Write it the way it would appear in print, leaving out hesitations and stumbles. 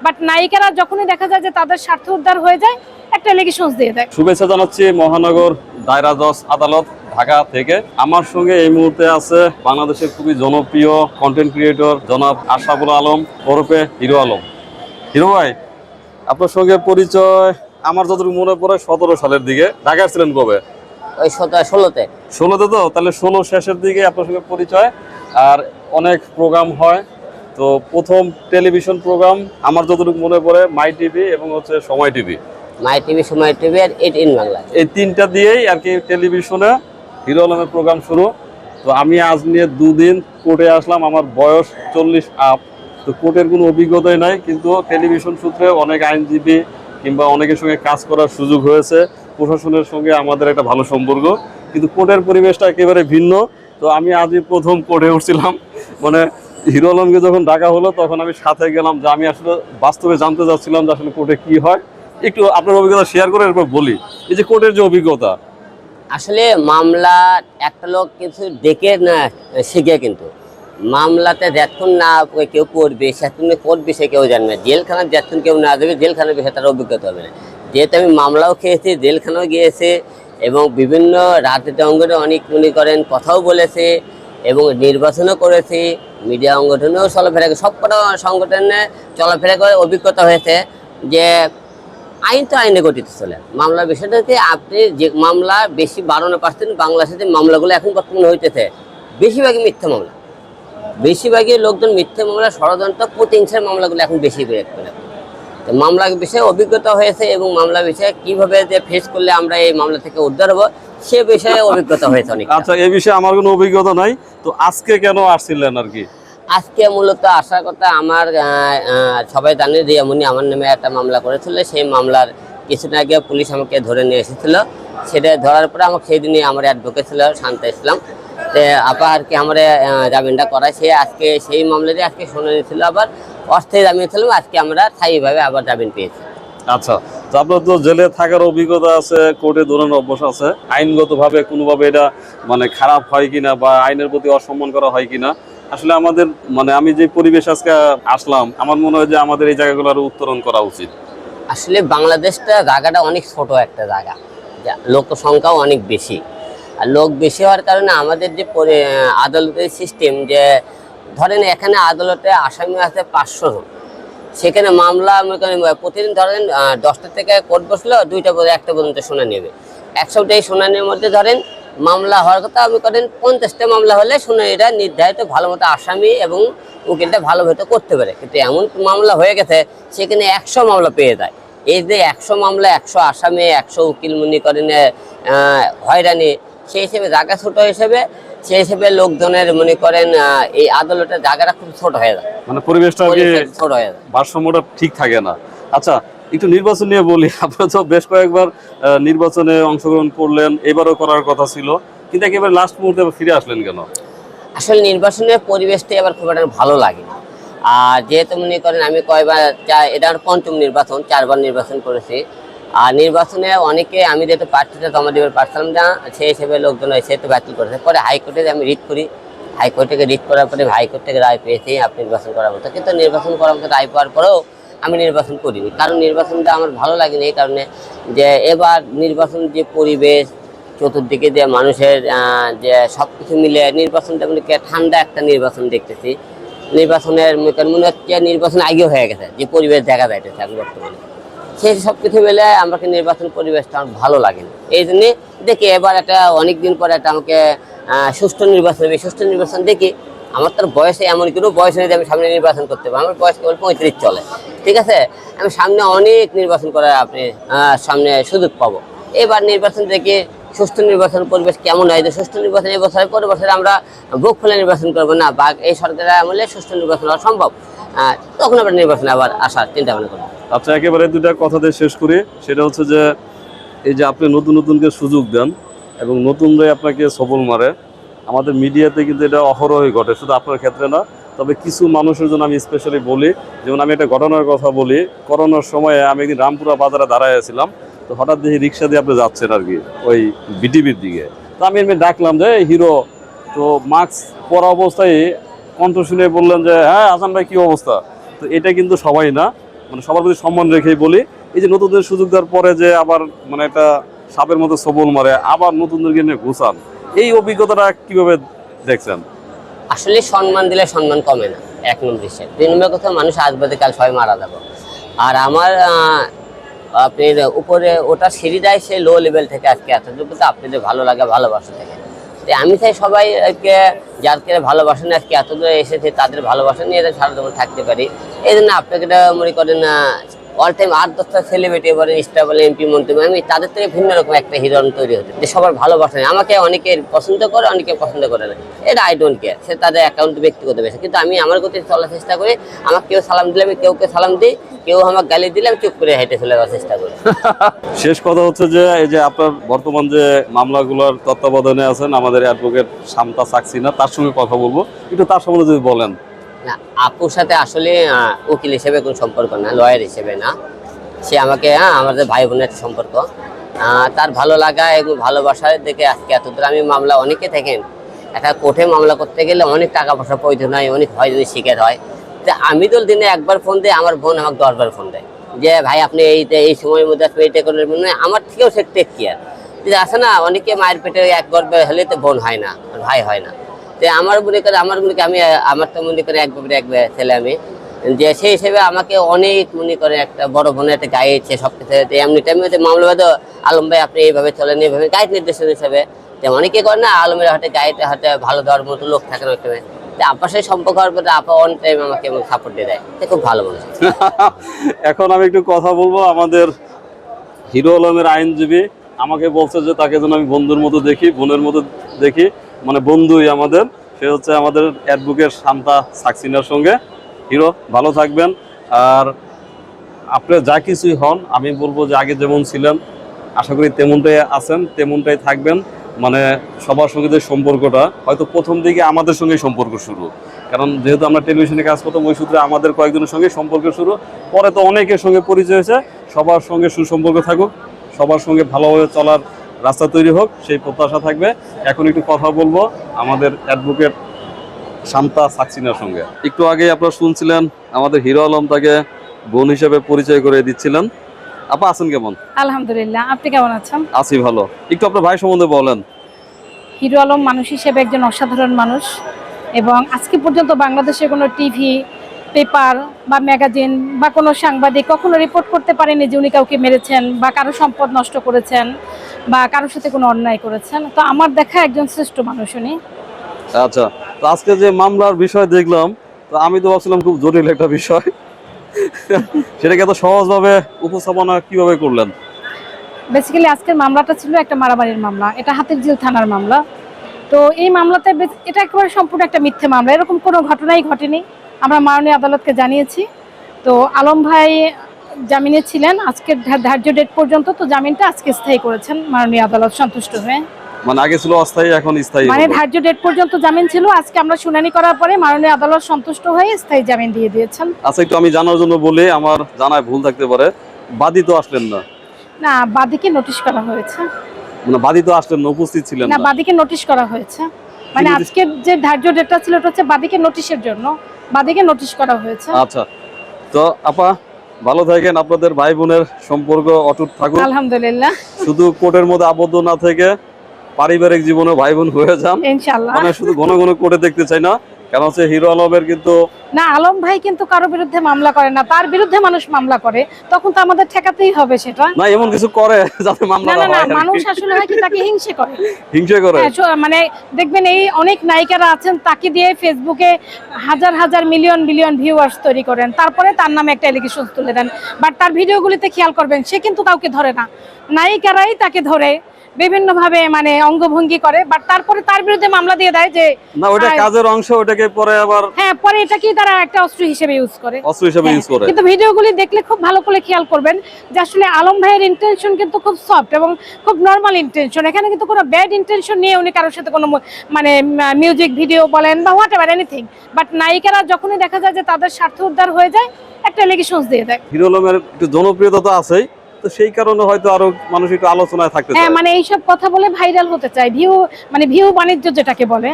But নায়িকারা যখনই দেখা যায় যে তাদের স্বার্থ উদ্ধার হয়ে যায়, একটা এলিগেশনস দিয়ে দেয়। শুভেচ্ছা জানাচ্ছি মহানগর দায়রা জজ আদালত ঢাকা থেকে। আমার সঙ্গে এই মুহূর্তে আছে বাংলাদেশের খুবই জনপ্রিয় কন্টেন্ট ক্রিয়েটর জনাব আশরাফুল আলম ওরফে হিরো আলম। হিরো ভাই, আপনার সঙ্গে পরিচয় আমার যতটুকু মনে পড়ে 17 সালের দিকে। ঢাকায় ছিলেন কবে? ওই 16তে। 16তে তো, তাহলে 16 শেষের দিকে আপনার সঙ্গে পরিচয়। আর অনেক প্রোগ্রাম হয়। তো প্রথম টেলিভিশন প্রোগ্রাম আমার যতটুকু মনে পড়ে মাই টিভি এবং হচ্ছে সময় টিভি। মাই টিভি, সময় টিভি আর এইটিন বাংলা, এই তিনটা দিয়েই আর কি টেলিভিশনে হিরো আলমের প্রোগ্রাম শুরু। তো আমি আজ নিয়ে 2 দিন কোর্টে আসলাম, আমার বয়স 40 আপ। তো কোর্টের কোনো অভিজ্ঞতাই নাই, কিন্তু টেলিভিশন সূত্রে অনেক আইনজীবী কিংবা অনেকের সঙ্গে কাজ করার সুযোগ হয়েছে। প্রশাসনের সঙ্গে আমাদের একটা ভালো সম্পর্ক, কিন্তু কোর্টের পরিবেশটা একেবারে ভিন্ন। তো আমি আজই প্রথম কোর্টে উঠছিলাম, মানে হিরো আলমকে যখন ডাকা হলো তখন আমি সাথে গেলাম, যে আমি আসলে বাস্তবে জানতে চাচ্ছিলাম যে আসলে কোর্টে কি হয়। একটু আপনার অভিজ্ঞতা শেয়ার করে এরপর বলি। এই যে কোর্টের যে অভিজ্ঞতা, আসলে মামলা একটা লোক কিছু দেখে না শিখে, কিন্তু মামলাতে যতক্ষণ না কেউ পড়বে সেতক্ষণ কোর্ট বিষয়ে কেউ জানবে না। জেলখানার যতক্ষণ কেউ না দেবে জেলখানার বিষয়ে তার অভিজ্ঞতা হবে না। যেহেতু আমি মামলাও খেয়েছি, জেলখানাও গিয়েছে এবং বিভিন্ন রাজনীতি অঙ্গনে অনেক মনে করেন কথাও বলেছে এবং নির্বাচনও করেছি, মিডিয়া সংগঠনেও চলাফেরা, সবকটা সংগঠনে চলাফেরা করে অভিজ্ঞতা হয়েছে যে আইন তো আইনে গঠিত চলে। মামলার বিষয়টাতে আপনি যে মামলা বেশি 52% বাংলাদেশে যে মামলাগুলো এখন বর্তমানে হইতেছে বেশিরভাগই মিথ্যা মামলা। বেশিরভাগই লোকজন মিথ্যা মামলা, ষড়যন্ত্র, প্রতিহিংসার মামলাগুলো এখন বেশি করে। তো মামলার বিষয়ে অভিজ্ঞতা হয়েছে এবং মামলা বিষয়ে কিভাবে যে ফেস করলে আমরা এই মামলা থেকে উদ্ধার হবো সে বিষয়ে অভিজ্ঞতা হয়েছে অনেক। আচ্ছা, এই বিষয়ে আমার কোনো অভিজ্ঞতা নাই। তো আজকে কেন আসছিলেন আর কি? আজকে মূলত আসার কথা, আমার সবাই জানে যে এমনই আমার নামে একটা মামলা করেছিল। সেই মামলার কিছুদিন আগে পুলিশ আমাকে ধরে নিয়ে এসেছিল। সেটা ধরার পরে আমাকে সেই দিনই আমার অ্যাডভোকেট ছিল শান্ত ইসলাম, তো আপা আর কি আমার জামিনটা করায়। সে আজকে সেই মামলাটি আজকে শুনানি ছিল, আবার অস্থায়ী জামিন ছিল। আজকে আমরা স্থায়ীভাবে আবার জামিন পেয়েছি। আচ্ছা, তো আপনার তো জেলে থাকার অভিজ্ঞতা আছে, কোর্টে দৌড়ানোর অভ্যাস আছে। আইনগতভাবে কোনোভাবে এটা মানে খারাপ হয় কিনা বা আইনের প্রতি অসম্মান করা হয় কিনা, আসলে আমাদের মানে আমি যে পরিবেশ আজকে আসলাম, আমার মনে হয় যে আমাদের এই জায়গাগুলো আরো উত্তরণ করা উচিত। আসলে বাংলাদেশটা জায়গাটা অনেক ছোট একটা জায়গা, লোক সংখ্যাও অনেক বেশি। আর লোক বেশি হওয়ার কারণে আমাদের যে আদালতের সিস্টেম, যে ধরেন এখানে আদালতে আসামি আছে 500 জন, সেখানে মামলা প্রতিদিন ধরেন 10টা থেকে কোর্ট বসলো, 2টা 1টা পর্যন্ত শুনানি নেবে। 100টাই শুনানির মধ্যে ধরেন মামলা হওয়ার কথা আমি করেন 50টা মামলা হলে শুনানিটা নির্ধারিত ভালো মতো আসামি এবং উকিলটা ভালোভাবে করতে পারে। কিন্তু এমন মামলা হয়ে গেছে সেখানে 100 মামলা পেয়ে যায়। এই যে 100 মামলা, 100 আসামি, 100 উকিল মনে করেন হয়রানি, সেই হিসেবে জায়গা ছোট হিসেবে, সেই হিসেবে লোকজনের মনে করেন এই আদালতের জায়গাটা খুব ছোট হয়ে যায়, মানে পরিবেশটা ছোট হয়ে যায়, ভারসাম্যটা ঠিক থাকে না। আচ্ছা, একটু নির্বাচন নিয়ে বলি। আপনারা তো বেশ কয়েকবার নির্বাচনে অংশগ্রহণ করলেন, এবারও করার কথা ছিল, কিন্তু একেবারে লাস্ট মুহূর্তে ফিরে আসলেন কেন? আসলে নির্বাচনের পরিবেশটা এবার খুব একটা ভালো লাগে। আর যেহেতু মনে করেন আমি কয়বার, এটা আমার 5ম নির্বাচন, 4বার নির্বাচন করেছি। আর নির্বাচনে অনেকে আমি যেহেতু প্রার্থীটা জমা দেবার পারছিলাম না, সেই হিসেবে লোকজন এসে তো বাতিল করেছে। পরে হাইকোর্টে আমি রিট করি, হাইকোর্ট থেকে রিট করার পরে হাইকোর্ট থেকে রায় পেয়েছি আপনি নির্বাচন করার মতো। কিন্তু নির্বাচন করার মতো রায় পাওয়ার পরেও আমি নির্বাচন করিনি, কারণ নির্বাচনটা আমার ভালো লাগেনি। এই কারণে যে এবার নির্বাচন যে পরিবেশ, চতুর্দিকে যে মানুষের যে সব কিছু মিলে নির্বাচনটা মানে ঠান্ডা একটা নির্বাচন দেখতেছি। নির্বাচনের মনে হচ্ছে নির্বাচন আগেও হয়ে গেছে, যে পরিবেশ দেখা যাইতেছে এখন বর্তমানে, সেই সব কিছু মিলে আমাকে নির্বাচন পরিবেশটা আমার ভালো লাগেনি। এই জন্যে দেখি এবার একটা অনেকদিন পরে একটা আমাকে সুষ্ঠু নির্বাচন হবে। সুষ্ঠু নির্বাচন দেখি, আমার তো বয়সে এমন কোনো বয়স নেই যে আমি সামনে নির্বাচন করতে পারবো। আমার বয়স কেবল 35 চলে, ঠিক আছে। আমি সামনে অনেক নির্বাচন করার আপনি সামনে সুযোগ পাবো। এবার নির্বাচন দেখি সুষ্ঠু নির্বাচন পরিবেশ কেমন হয়। যে সুষ্ঠু নির্বাচন এবছরের পরের বছরে আমরা বুক খুলে নির্বাচন করবো না, বা এই সরকারের আমলে সুষ্ঠু নির্বাচন হওয়া সম্ভব, তখন আমরা নির্বাচনে আবার আসার চিন্তা ভাবনা করবো। আচ্ছা, একেবারে 2টা কথা দিয়ে শেষ করি। সেটা হচ্ছে যে এই যে আপনি নতুন নতুনকে সুযোগ দেন এবং নতুনরাই আপনাকে সবল মারে, আমাদের মিডিয়াতে কিন্তু এটা অহরহই ঘটে, শুধু আপনার ক্ষেত্রে না। তবে কিছু মানুষের জন্য আমি স্পেশালি বলি, যেমন আমি একটা ঘটনার কথা বলি। করোনার সময়ে আমি একদিন রামপুরা বাজারে দাঁড়াইছিলাম, তো হঠাৎ দেখি রিক্সা দিয়ে আপনি যাচ্ছেন আর কি ওই বিটিভির দিকে। তো আমি এমনি ডাকলাম যে হিরো, তো মাস্ক পরা অবস্থায় কণ্ঠ শুনে বললেন যে হ্যাঁ হাসান ভাই, কী অবস্থা। তো এটা কিন্তু সবাই না, মানে সবার প্রতি সম্মান রেখেই বলি, এই যে নতুনদের সুযোগ দেওয়ার পরে যে আবার মানে একটা সাপের মতো সবল মারে, আবার নতুনদেরকে নিয়ে ঘুষান, এই অভিজ্ঞতাটা কিভাবে দেখছেন? আসলে সম্মান দিলে সম্মান কমে না, 1 নম্বর হিসেবে। 2 নম্বর কথা, মানুষ আজ বাদে কাল সবাই মারা যাবে। আর আমার আপনার উপরে ওটা সিঁড়ি দেয় সেই লো লেভেল থেকে আজকে এতটুকু, তো আপনাদের ভালো লাগে ভালোবাসা থেকে। তো আমি চাই সবাইকে যাদেরকে ভালোবাসেন আজকে এতদূর এসেছে তাদের ভালোবাসা নিয়ে সারা জীবন থাকতে পারি। এই জন্য আপনাকে মনে করেন অল টাইম 8-10টা সেলিব্রিটি বলেন, স্টার বলেন, এমপি মন্ত্রী, আমি তাদের থেকে ভিন্ন রকম একটা হিরোইন তৈরি হচ্ছে যে সবার ভালোবাসা নেই। আমাকে অনেকে পছন্দ করে, অনেকে পছন্দ করে না, এটা আই ডোন্ট কেয়ার, সে তাদের অ্যাকাউন্ট ব্যক্তিগত বিষয়। কিন্তু আমি আমার গতি চলার চেষ্টা করি। আমাকে কেউ সালাম দিলে আমি কেউকে সালাম দিই, কেউ আমাকে গালি দিলে আমি চুপ করে হেঁটে চলে যাওয়ার চেষ্টা করি। শেষ কথা হচ্ছে যে এই যে আপনার বর্তমান যে মামলাগুলোর তত্ত্বাবধানে আছেন আমাদের অ্যাডভোকেট শান্তা সাকসিনা, তার সঙ্গে কথা বলবো, একটু তার সম্বন্ধে যদি বলেন। না, আপুর সাথে আসলে উকিল হিসেবে কোনো সম্পর্ক না, লয়ার হিসেবে না। সে আমাকে আমাদের ভাই বোনের একটা সম্পর্ক, তার ভালো লাগা এবং ভালোবাসার দেখে আজকে এতদূর। আমি মামলা অনেকে থাকেন, একটা কোর্টে মামলা করতে গেলে অনেক টাকা পয়সা প্রয়োজন হয়, অনেক হয় যদি শিকার হয়। তো আমি তো দিনে একবার ফোন দিই, আমার বোন আমাকে 10 বার ফোন দেয় যে ভাই আপনি এই সময়ের মধ্যে আপনি এইটা করলেন, মানে আমার থেকেও সে টেক কেয়ার। যে আছে না অনেকে মায়ের পেটে এক গর্বে হলে তো বোন হয় না, ভাই হয় না। তো আমার মনে করে আমি আমার তো মনে করে এক ছেলে আমি, যে সেই হিসেবে আমাকে অনেক মনে করে একটা বড় বোনের একটা গাইডছে সবকিছু। এমনি টাইমে মামলা বাদে আলম ভাই আপনি এইভাবে চলেন, এইভাবে গাইড নির্দেশন হিসেবে। অনেকে করে না আলমের হাতে গাইডে হাতে ভালো দেওয়ার মতো লোক থাকে না ওই আপনার সাথে সম্পর্ক হওয়ার পরে আপা অন টাইম আমাকে সাপোর্ট দিয়ে দেয়, খুব ভালো মানুষ। এখন আমি একটু কথা বলবো, আমাদের হিরো আলমের আইনজীবী আমাকে বলছে যে তাকে যেন আমি বন্ধুর মতো দেখি, বোনের মতো দেখি, মানে বন্ধুই আমাদের। সে হচ্ছে আমাদের অ্যাডভোকেট শান্তা সাকসিনার সঙ্গে। হিরো ভালো থাকবেন, আর আপনি যা কিছুই হন আমি বলবো যে আগে যেমন ছিলেন আশা করি তেমনটাই আছেন, তেমনটাই থাকবেন। মানে সবার সঙ্গে যে সম্পর্কটা হয়তো প্রথম দিকে আমাদের সঙ্গে সম্পর্ক শুরু, কারণ যেহেতু আমরা টেলিভিশনে কাজ করতাম ওই সূত্রে আমাদের কয়েকজনের সঙ্গে সম্পর্ক শুরু, পরে তো অনেকের সঙ্গে পরিচয় হয়েছে। সবার সঙ্গে সুসম্পর্ক থাকুক, সবার সঙ্গে ভালোভাবে চলার রাস্তা তৈরি হোক, সেই প্রত্যাশা থাকবে। এখন একটু কথা বলবো আমাদের অ্যাডভোকেট শান্তা সাকসিনার সঙ্গে। একটু আগে আপনারা শুনছিলেন আমাদের হিরো আলম তাকে বোন হিসেবে পরিচয় করে দিচ্ছিলেন। আপা আছেন কেমন? আলহামদুলিল্লাহ, আপনি কেমন আছেন? আছি ভালো। একটু আপনার ভাই সম্বন্ধে বলেন। হিরো আলম মানুষ হিসেবে একজন অসাধারণ মানুষ, এবং আজকে পর্যন্ত বাংলাদেশে কোনো টিভি, পেপার বা ম্যাগাজিন বা কোনো সাংবাদিক কখনো রিপোর্ট করতে পারেনি যে উনি কাউকে মেরেছেন বা কারো সম্পদ নষ্ট করেছেন বা কারোর সাথে কোনো অন্যায় করেছেন। তো আমার দেখা একজন শ্রেষ্ঠ মানুষ উনি। আচ্ছা, তো আজকে যে মামলার বিষয় দেখলাম, তো আমি তো ভাবছিলাম খুব জটিল একটা বিষয়, সেটাকে এত সহজভাবে উপস্থাপনা কিভাবে করলেন? বেসিক্যালি আজকের মামলাটা ছিল একটা মারামারির মামলা, এটা হাতিরঝিল থানার মামলা। তো এই মামলাতে এটা একেবারে সম্পূর্ণ একটা মিথ্যে মামলা, এরকম কোনো ঘটনাই ঘটেনি। আমরা মাননীয় আদালতকে জানিয়েছি। তো আলম ভাই জামিনে ছিলেন আজকের ধার্য ডেট পর্যন্ত, তো জামিনটা আজকে স্থায়ী করেছেন মাননীয় আদালত সন্তুষ্ট হয়ে। মানে আগে ছিল অস্থায়ী, এখন স্থায়ী, মানে ধার্য ডেট পর্যন্ত জামিন ছিল, আজকে আমরা শুনানি করার পরে মাননীয় আদালত সন্তুষ্ট হয়ে স্থায়ী জামিন দিয়ে দিয়েছেন। আচ্ছা, একটু আমি জানার জন্য বলি, আমার জানায় ভুল থাকতে পারে, বাদী তো আসলেন না? না, বাদীকে নোটিশ করা হয়েছে। মানে বাদী তো আসলেন না, উপস্থিত ছিলেন না, না? বাদীকে নোটিশ করা হয়েছে। মানে আজকের যে ধার্য ডেটটা ছিল ওটা হচ্ছে বাদীকে নোটিশের জন্য, বাদীকে নোটিশ করা হয়েছে। আচ্ছা, তো আপা ভালো থাকেন, আপনাদের ভাই বোনের সম্পর্ক অটুট থাকুক আলহামদুলিল্লাহ। শুধু কোর্টের মধ্যে আবদ্ধ না থেকে পারিবারিক জীবনে ভাই বোন হয়ে যান ইনশাআল্লাহ। মানে শুধু ঘন ঘন কোর্টে দেখতে চাই না, কারণ হচ্ছে হিরো আলমের কিন্তু না, আলম ভাই কিন্তু কারো বিরুদ্ধে মামলা করে না, তার বিরুদ্ধে মানুষ মামলা করে, তখন তো আমাদের ঠেকাতেই হবে সেটা। না এমন কিছু করে যাতে মামলা না না না, হয়। মানুষ আসলে হয় কি তাকে হিংসে করে, হিংসা করে। মানে দেখবেন এই অনেক নায়িকারা আছেন তাকে দিয়ে ফেসবুকে হাজার হাজার মিলিয়ন বিলিয়ন ভিউয়ার্স তৈরি করেন, তারপরে তার নামে একটা এলিগেশন তুলে দেন। বাট তার ভিডিওগুলিতে খেয়াল করবেন সে কিন্তু কাউকে ধরে না, নায়িকারাই তাকে ধরে বিভিন্ন ভাবে মানে অঙ্গভঙ্গি করে, বাট তারপরে তার বিরুদ্ধে মামলা দিয়ে দেয় যে না ওটা কাজের অংশ, ওটাকে পরে আবার পরে এটাকে তারা একটা অস্ত্র হিসেবে ইউজ করে, অস্ত্র হিসেবে ইউজ করে। কিন্তু ভিডিওগুলি দেখলে খুব ভালো করে খেয়াল করবেন যে আসলে আলম ভাইয়ের ইন্টেনশন কিন্তু খুব সফট এবং খুব নরমাল ইন্টেনশন, এখানে কিন্তু কোনো ব্যাড ইন্টেনশন নিয়ে উনি কারোর সাথে কোনো মানে মিউজিক ভিডিও বলেন বা হোয়াট এভার এনিথিং, বাট নায়িকারা যখনই দেখা যায় যে তাদের স্বার্থ উদ্ধার হয়ে যায় একটা এলিগেশন দিয়ে দেয়। হিরো আলমের একটু জনপ্রিয়তা তো আছেই, তো সেই কারণে হয়তো আরো মানুষ একটু আলোচনায় থাকতে চায়। মানে এইসব কথা বলে ভাইরাল হতে চায়, ভিউ বাণিজ্য যেটাকে বলে।